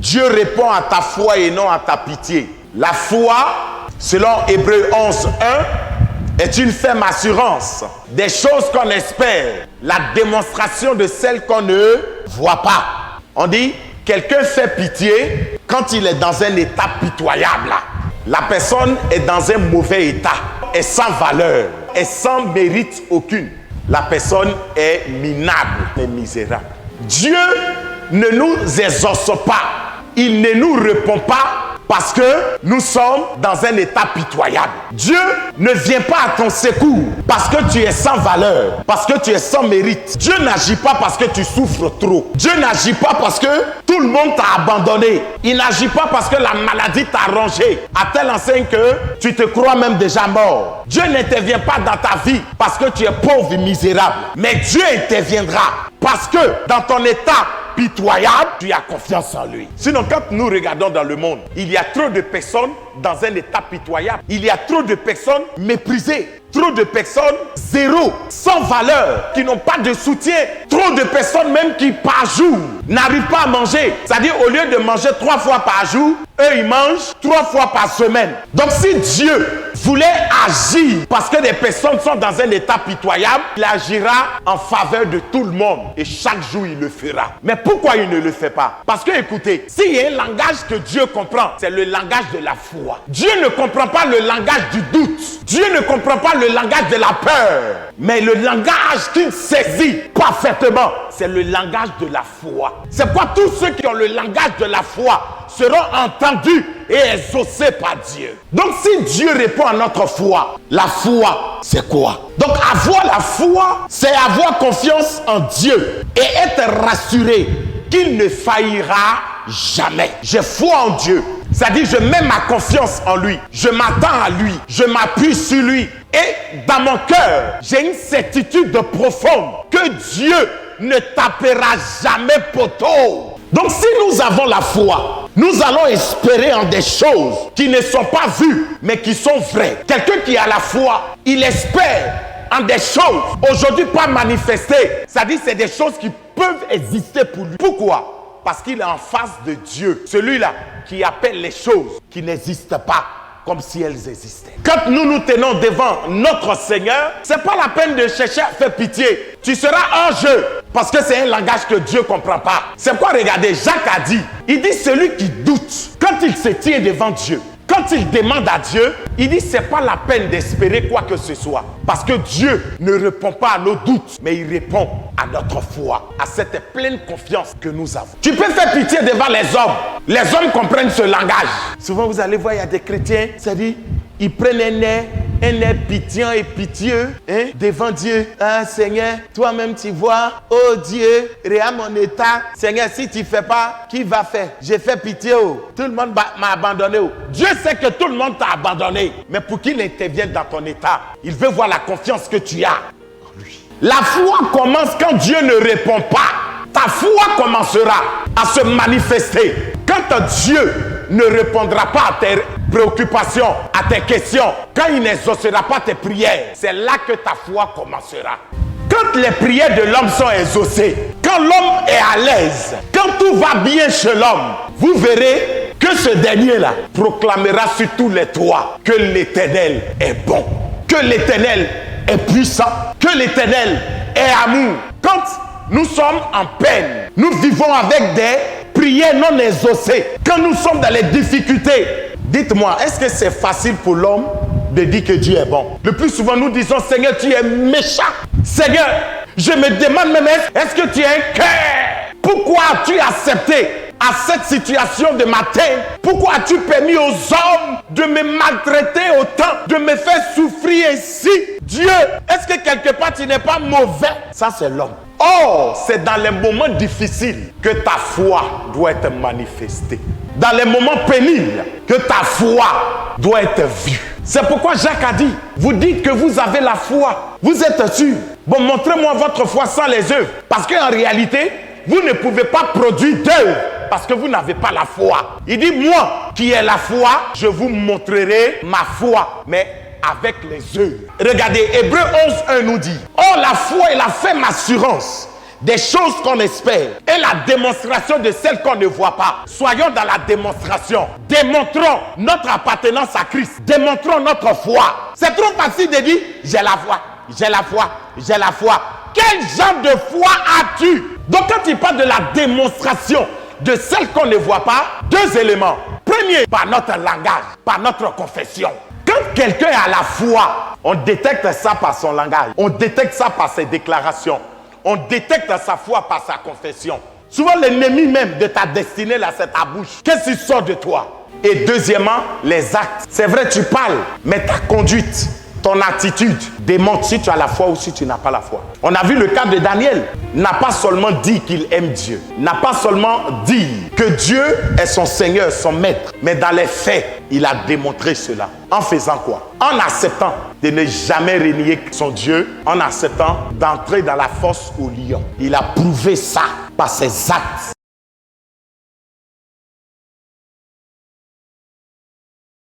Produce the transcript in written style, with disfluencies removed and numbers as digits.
Dieu répond à ta foi et non à ta pitié. La foi, selon Hébreux 11, 1, est une ferme assurance des choses qu'on espère, la démonstration de celles qu'on ne voit pas. On dit, quelqu'un fait pitié quand il est dans un état pitoyable. La personne est dans un mauvais état, est sans valeur, est sans mérite aucune. La personne est minable, est misérable. Dieu ne nous exauce pas, il ne nous répond pas parce que nous sommes dans un état pitoyable. Dieu ne vient pas à ton secours parce que tu es sans valeur, parce que tu es sans mérite. Dieu n'agit pas parce que tu souffres trop. Dieu n'agit pas parce que tout le monde t'a abandonné. Il n'agit pas parce que la maladie t'a rongé à telle enseigne que tu te crois même déjà mort. Dieu n'intervient pas dans ta vie parce que tu es pauvre et misérable. Mais Dieu interviendra parce que dans ton état pitoyable, tu as confiance en lui. Sinon, quand nous regardons dans le monde, il y a trop de personnes dans un état pitoyable. Il y a trop de personnes méprisées. Trop de personnes zéro, sans valeur, qui n'ont pas de soutien. Trop de personnes même qui par jour n'arrivent pas à manger. C'est-à-dire au lieu de manger 3 fois par jour, eux ils mangent 3 fois par semaine. Donc si Dieu voulait agir parce que des personnes sont dans un état pitoyable, il agira en faveur de tout le monde. Et chaque jour il le fera. Mais pourquoi il ne le fait pas? Parce que écoutez, s'il y a un langage que Dieu comprend, c'est le langage de la foi. Dieu ne comprend pas le langage du doute. Dieu ne comprend pas le langage de la peur. Mais le langage qu'il saisit parfaitement, c'est le langage de la foi. C'est quoi? Tous ceux qui ont le langage de la foi seront entendus et exaucés par Dieu. Donc si Dieu répond à notre foi, la foi, c'est quoi? Donc avoir la foi, c'est avoir confiance en Dieu et être rassuré qu'il ne faillira jamais. J'ai foi en Dieu. C'est-à-dire, je mets ma confiance en lui. Je m'attends à lui. Je m'appuie sur lui. Et dans mon cœur, j'ai une certitude profonde que Dieu ne tapera jamais poteau. Donc, si nous avons la foi, nous allons espérer en des choses qui ne sont pas vues, mais qui sont vraies. Quelqu'un qui a la foi, il espère en des choses aujourd'hui pas manifestées. C'est-à-dire, c'est des choses qui peuvent exister pour lui. Pourquoi? Parce qu'il est en face de Dieu. Celui-là qui appelle les choses qui n'existent pas comme si elles existaient. Quand nous nous tenons devant notre Seigneur, c'est pas la peine de chercher à faire pitié. Tu seras hors jeu parce que c'est un langage que Dieu ne comprend pas. C'est quoi? Regardez, Jacques a dit, il dit celui qui doute, quand il se tient devant Dieu, quand il demande à Dieu, il dit c'est pas la peine d'espérer quoi que ce soit. Parce que Dieu ne répond pas à nos doutes, mais il répond à notre foi, à cette pleine confiance que nous avons. Tu peux faire pitié devant les hommes. Les hommes comprennent ce langage. Souvent vous allez voir, il y a des chrétiens, c'est-à-dire, ils prennent un air pitiant et pitieux devant Dieu. Ah Seigneur, toi-même tu vois, oh Dieu, regarde mon état. Seigneur, si tu ne fais pas, qui va faire? J'ai fait pitié, oh. Tout le monde m'a abandonné. Oh. Dieu sait que tout le monde t'a abandonné, mais pour qu'il intervienne dans ton état, il veut voir la confiance que tu as en lui. La foi commence quand Dieu ne répond pas. Ta foi commencera à se manifester quand Dieu ne répondra pas à tes préoccupations, à tes questions, quand il n'exaucera pas tes prières. C'est là que ta foi commencera. Quand les prières de l'homme sont exaucées, quand l'homme est à l'aise, quand tout va bien chez l'homme, vous verrez que ce dernier-là proclamera sur tous les toits que l'Éternel est bon, que l'Éternel est puissant, que l'Éternel est amour. Quand nous sommes en peine, nous vivons avec des prières non exaucées. Quand nous sommes dans les difficultés, dites-moi, est-ce que c'est facile pour l'homme de dire que Dieu est bon? Le plus souvent, nous disons, Seigneur, tu es méchant. Seigneur, je me demande même, est-ce que tu as un cœur? Pourquoi as-tu accepté à cette situation de matin? Pourquoi as-tu permis aux hommes de me maltraiter autant, de me faire souffrir ainsi? Dieu, est-ce que quelque part tu n'es pas mauvais? Ça, c'est l'homme. Or, c'est dans les moments difficiles que ta foi doit être manifestée. Dans les moments pénibles que ta foi doit être vue. C'est pourquoi Jacques a dit, vous dites que vous avez la foi. Vous êtes sûr? Bon, montrez-moi votre foi sans les œuvres. Parce qu'en réalité, vous ne pouvez pas produire d'œuvres parce que vous n'avez pas la foi. Il dit, moi qui ai la foi, je vous montrerai ma foi. Mais avec les œuvres. Regardez, Hébreux 11, 1 nous dit, oh, la foi est la ferme assurance des choses qu'on espère et la démonstration de celles qu'on ne voit pas. Soyons dans la démonstration. Démontrons notre appartenance à Christ. Démontrons notre foi. C'est trop facile de dire j'ai la foi, j'ai la foi, j'ai la foi. Quel genre de foi as-tu? Donc quand il parle de la démonstration de celles qu'on ne voit pas, deux éléments. Premier, par notre langage, par notre confession. Quand quelqu'un a la foi, on détecte ça par son langage. On détecte ça par ses déclarations. On détecte sa foi par sa confession. Souvent, l'ennemi même de ta destinée, là, c'est ta bouche. Qu'est-ce qui sort de toi? Et deuxièmement, les actes. C'est vrai, tu parles, mais ta conduite, ton attitude démontre si tu as la foi ou si tu n'as pas la foi. On a vu le cas de Daniel. Il n'a pas seulement dit qu'il aime Dieu. Il n'a pas seulement dit que Dieu est son Seigneur, son Maître. Mais dans les faits, il a démontré cela. En faisant quoi? En acceptant de ne jamais renier son Dieu. En acceptant d'entrer dans la fosse au lion. Il a prouvé ça par ses actes.